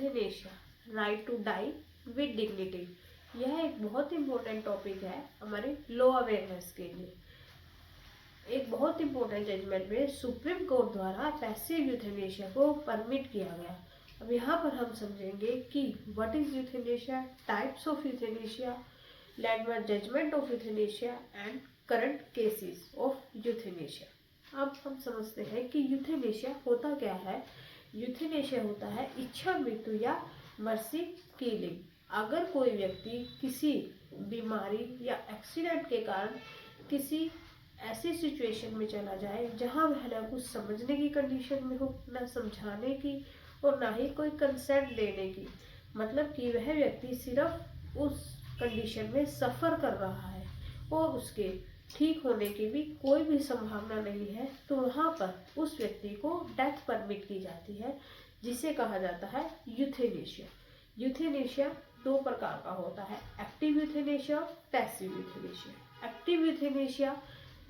Euthanasia, right to die with dignity. यह एक बहुत इंपॉर्टेंट टॉपिक है हमारे लॉ अवेयरनेस के लिए। एक बहुत इंपॉर्टेंट जजमेंट में सुप्रीम कोर्ट द्वारा पैसिव यूथेनेशिया को परमिट किया गया। अब यहाँ पर हम समझेंगे कि what is euthanasia, types of euthanasia, landmark judgment of euthanasia and current cases of euthanasia. अब हम समझते हैं कि यूथेनेशिया होता क्या है। यूथेनेशिया होता है इच्छा मृत्यु या मर्सी किलिंग। अगर कोई व्यक्ति किसी बीमारी या एक्सीडेंट के कारण किसी ऐसी सिचुएशन में चला जाए जहां वह ना कुछ समझने की कंडीशन में हो, ना समझाने की और ना ही कोई कंसेंट देने की, मतलब कि वह व्यक्ति सिर्फ उस कंडीशन में सफ़र कर रहा है और उसके ठीक होने की भी कोई भी संभावना नहीं है, तो वहाँ पर उस व्यक्ति को डेथ परमिट की जाती है, जिसे कहा जाता है यूथेनेशिया। यूथेनेशिया दो प्रकार का होता है, active euthanasia, passive euthanasia. Active euthanasia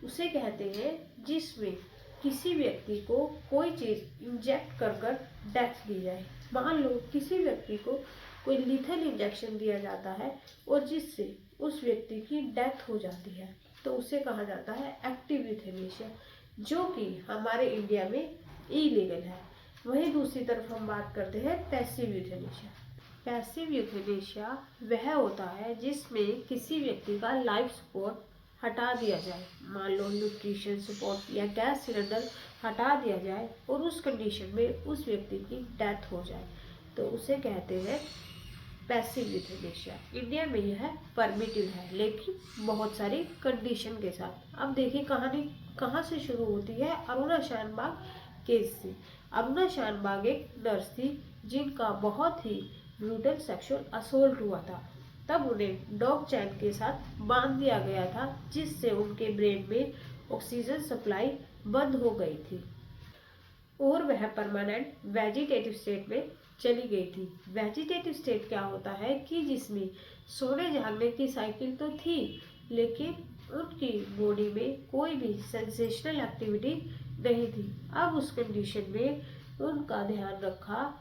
उसे कहते हैं जिसमें किसी व्यक्ति को कोई चीज़ इंजेक्ट कर कर डेथ दी जाए। मान लो किसी व्यक्ति को कोई लीथल इंजेक्शन दिया जाता है और जिससे उस व्यक्ति की डेथ हो जाती है, तो उसे कहा जाता है एक्टिव यूथेनेशिया, जो कि हमारे इंडिया में इलीगल है। वहीं दूसरी तरफ हम बात करते हैं पैसिव यूथेनेशिया। पैसिव यूथेनेशिया वह होता है जिसमें किसी व्यक्ति का लाइफ सपोर्ट हटा दिया जाए। मान लो न्यूट्रिशन सपोर्ट या गैस सिलेंडर हटा दिया जाए और उस कंडीशन में उस व्यक्ति की डेथ हो जाए, तो उसे कहते हैं पैसिव यूथेनेशिया। इंडिया में यह परमिटिव है, लेकिन बहुत सारी कंडीशन के साथ। अब देखिए कहानी कहाँ से शुरू होती है। अरुणा शानबाग केस से। अरुणा शानबाग एक नर्स थी जिनका बहुत ही ब्रूटल सेक्सुअल असोल्ट हुआ था। तब उन्हें डॉग चैन के साथ बांध दिया गया था, जिससे उनके ब्रेन में ऑक्सीजन सप्लाई बंद हो गई थी और वह परमानेंट वेजिटेटिव स्टेट में चली गई थी। वेजिटेटिव स्टेट क्या होता है कि जिसमें सोने जागने की साइकिल तो थी, लेकिन उनकी बॉडी में कोई भी सेंसेशनल एक्टिविटी नहीं थी। अब उस कंडीशन में उनका ध्यान रखा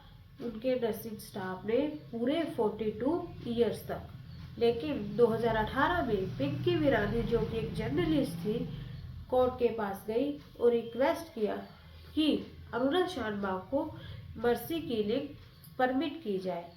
उनके नर्सिंग स्टाफ ने पूरे 42 ईयर्स तक। लेकिन 2018 में पिंकी विरानी, जो कि एक जर्नलिस्ट थी, कोर्ट के पास गई और रिक्वेस्ट किया कि अरुणा शानबाग को मर्सी किलिंग परमिट की जाए।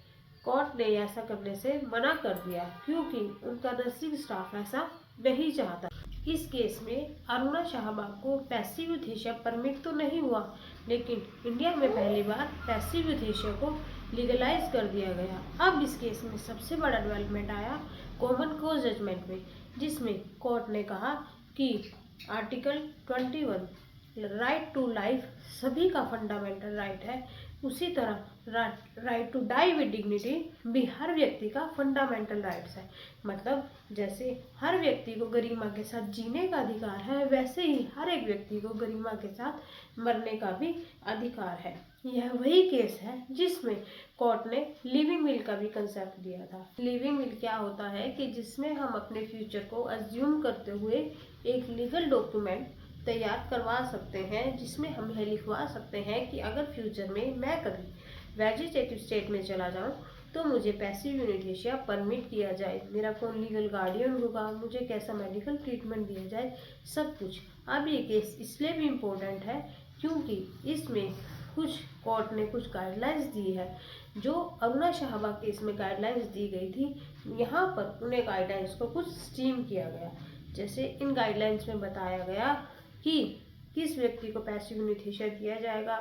कोर्ट ने ऐसा करने से मना कर दिया क्योंकि उनका नर्सिंग स्टाफ ऐसा नहीं चाहता। इस केस में अरुणा शानबाग को पैसिव यूथेनेशिया परमिट तो नहीं हुआ, लेकिन इंडिया में पहली बार पैसिव यूथेनेशिया को लीगलाइज कर दिया गया। अब इस केस में सबसे बड़ा डेवलपमेंट आया कॉमन कॉज जजमेंट में, जिसमें कोर्ट ने कहा कि आर्टिकल 21 राइट टू लाइफ सभी का फंडामेंटल राइट है, उसी तरह right to die with dignity भी हर व्यक्ति का फंडामेंटल राइट्स है। मतलब जैसे हर व्यक्ति को गरिमा के साथ जीने का अधिकार है, वैसे ही हर एक व्यक्ति को गरिमा के साथ मरने का भी अधिकार है। यह वही केस है जिसमें कोर्ट ने लिविंग विल का भी कंसेप्ट दिया था। लिविंग विल क्या होता है कि जिसमें हम अपने फ्यूचर को अज्यूम करते हुए एक लीगल डॉक्यूमेंट तैयार करवा सकते हैं, जिसमें हम यह लिखवा सकते हैं कि अगर फ्यूचर में मैं कभी वेजिटेटिव स्टेट में चला जाऊं तो मुझे पैसिव यूथेनेशिया परमिट किया जाए, मेरा कौन लीगल गार्डियन होगा, मुझे कैसा मेडिकल ट्रीटमेंट दिया जाए, सब कुछ। अब ये केस इसलिए भी इम्पोर्टेंट है क्योंकि इसमें कुछ कोर्ट ने कुछ गाइडलाइंस दी है जो अरुणा शानबाग केस में गाइडलाइंस दी गई थी। यहाँ पर उन्हें गाइडलाइंस को कुछ स्ट्रीम किया गया। जैसे इन गाइडलाइंस में बताया गया कि किस व्यक्ति को पैसिव यूथेनेशिया दिया जाएगा,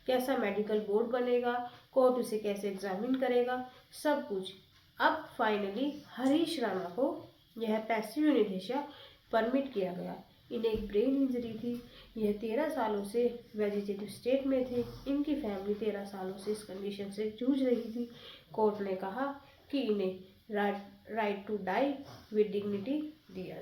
कैसा मेडिकल बोर्ड बनेगा, कोर्ट उसे कैसे एग्जामिन करेगा, सब कुछ। अब फाइनली हरीश राणा को यह पैसिव यूथेनेशिया परमिट किया गया। इन्हें एक ब्रेन इंजरी थी, यह 13 सालों से वेजिटेटिव स्टेट में थे, इनकी फैमिली 13 सालों से इस कंडीशन से जूझ रही थी। कोर्ट ने कहा कि इन्हें right to die with dignity दिया।